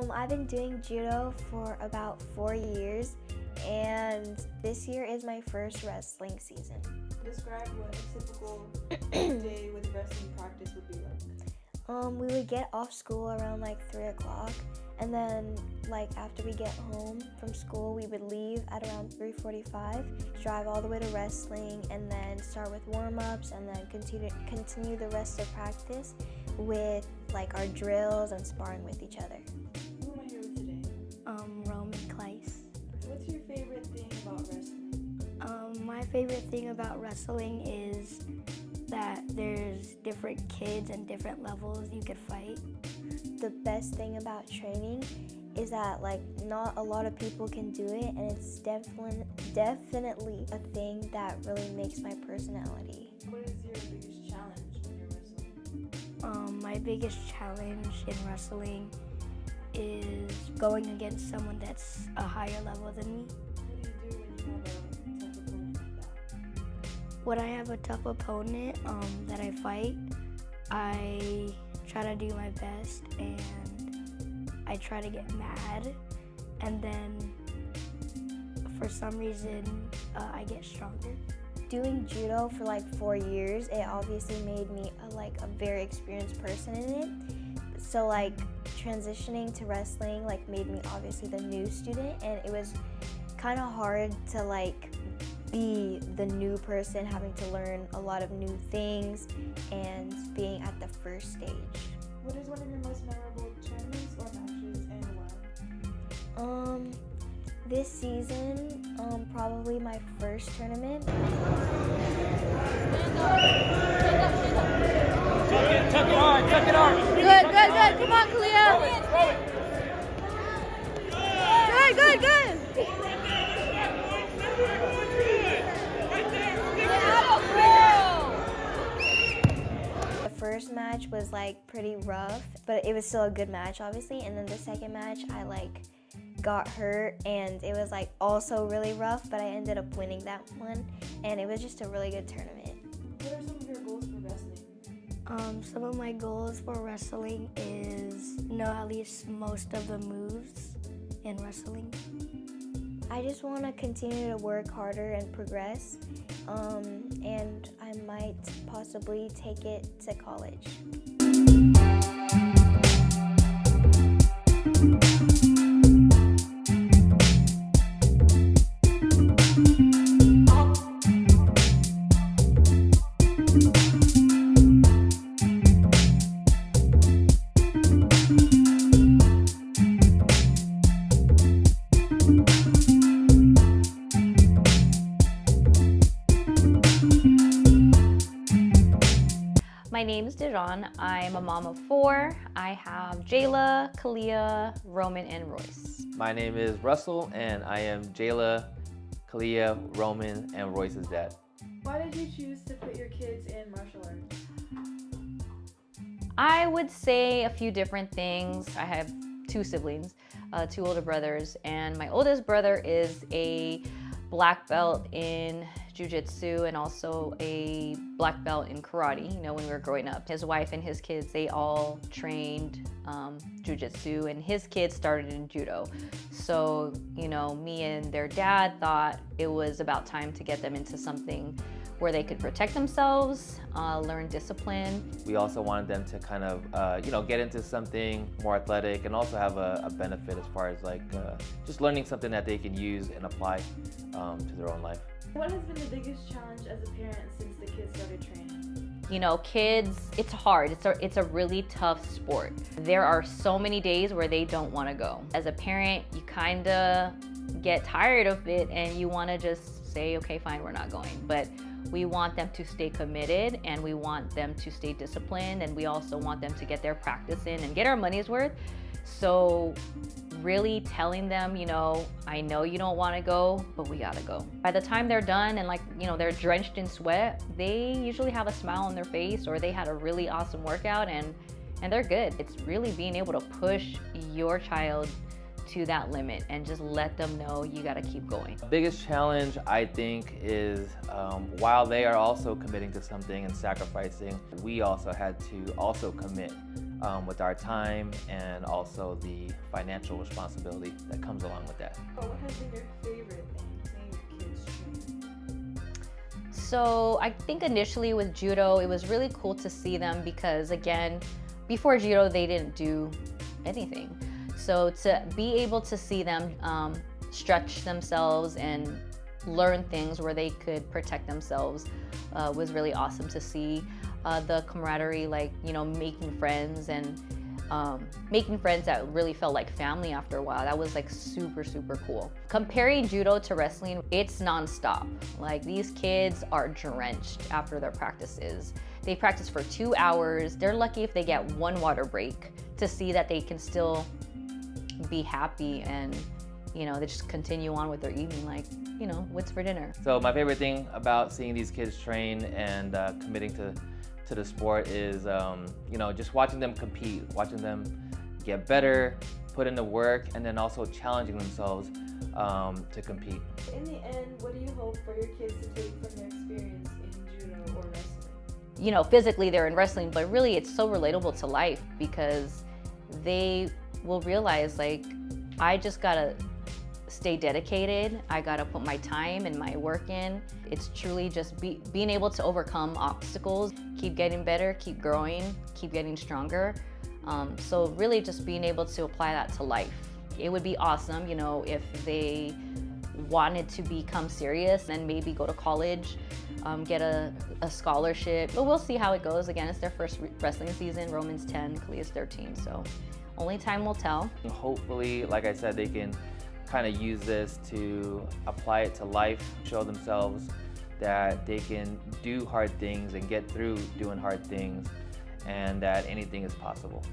I've been doing judo for about 4 years, and this year is my first wrestling season. Describe what a typical day with wrestling practice would be like. We would get off school around like 3 o'clock, and then after we get home from school, we would leave at around 3:45, drive all the way to wrestling, and then start with warm-ups, and then continue the rest of practice with our drills and sparring with each other. Who am I here with today? Roman Kleiss. What's your favorite thing about wrestling? My favorite thing about wrestling is that there's different kids and different levels you could fight. The best thing about training is that not a lot of people can do it, and it's definitely a thing that really makes my personality. What is your biggest challenge when you're wrestling? My biggest challenge in wrestling is going against someone that's a higher level than me. What do you do when you have a tough opponent like that? When I have a tough opponent that I fight, I try to do my best and I try to get mad, and then for some reason I get stronger. Doing judo for 4 years, it obviously made me a very experienced person in it. So transitioning to wrestling made me obviously the new student, and it was kind of hard to be the new person, having to learn a lot of new things and being at the first stage. What is one of your most memorable tournaments or matches, and why? This season, probably my first tournament. Tuck it hard. Good. Come on, Kalia. Good. The first match was pretty rough, but it was still a good match, obviously. And then the second match, I got hurt, and it was also really rough, but I ended up winning that one, and it was just a really good tournament. What are some of your goals for wrestling? Some of my goals for wrestling is know at least most of the moves in wrestling. I just want to continue to work harder and progress, and I might possibly take it to college. My name is Dijon. I'm a mom of 4. I have Jayla, Kalia, Roman, and Royce. My name is Russell, and I am Jayla, Kalia, Roman, and Royce's dad. Why did you choose to put your kids in martial arts? I would say a few different things. I have 2 siblings, 2 older brothers, and my oldest brother is a black belt in jiu-jitsu and also a black belt in karate, when we were growing up. His wife and his kids, they all trained jiu-jitsu, and his kids started in judo. So, me and their dad thought it was about time to get them into something where they could protect themselves, learn discipline. We also wanted them to kind of, get into something more athletic, and also have a benefit as far as just learning something that they can use and apply to their own life. What has been the biggest challenge as a parent since the kids started training? Kids, it's hard. It's a really tough sport. There are so many days where they don't want to go. As a parent, you kind of get tired of it, and you want to just say, okay, fine, we're not going. But we want them to stay committed, and we want them to stay disciplined, and we also want them to get their practice in and get our money's worth. So really telling them, I know you don't want to go, but we gotta go. By the time they're done and they're drenched in sweat, they usually have a smile on their face, or they had a really awesome workout, and they're good. It's really being able to push your child to that limit and just let them know you got to keep going. The biggest challenge, I think, is while they are also committing to something and sacrificing, we also had to also commit with our time and also the financial responsibility that comes along with that. What has been your favorite thing seeing your kids train? So I think initially with judo, it was really cool to see them because again, before judo, they didn't do anything. So to be able to see them stretch themselves and learn things where they could protect themselves was really awesome to see. The camaraderie, like, you know, making friends and making friends that really felt like family after a while. That was like super, super cool. Comparing judo to wrestling, it's nonstop. Like these kids are drenched after their practices. They practice for 2 hours. They're lucky if they get one water break to see that they can still be happy and, you know, they just continue on with their evening like, you know, what's for dinner? So my favorite thing about seeing these kids train and committing to the sport is, you know, just watching them compete, watching them get better, put in the work, and then also challenging themselves to compete. In the end, what do you hope for your kids to take from their experience in judo or wrestling? You know, physically they're in wrestling, but really it's so relatable to life because they will realize, like, I just gotta stay dedicated. I gotta put my time and my work in. It's truly just being able to overcome obstacles, keep getting better, keep growing, keep getting stronger. So really just being able to apply that to life. It would be awesome, you know, if they wanted to become serious and maybe go to college, get a scholarship. But we'll see how it goes. Again, it's their first wrestling season. Roman's 10, Kalia's 13, so only time will tell. Hopefully, like I said, they can kind of use this to apply it to life, show themselves that they can do hard things and get through doing hard things, and that anything is possible.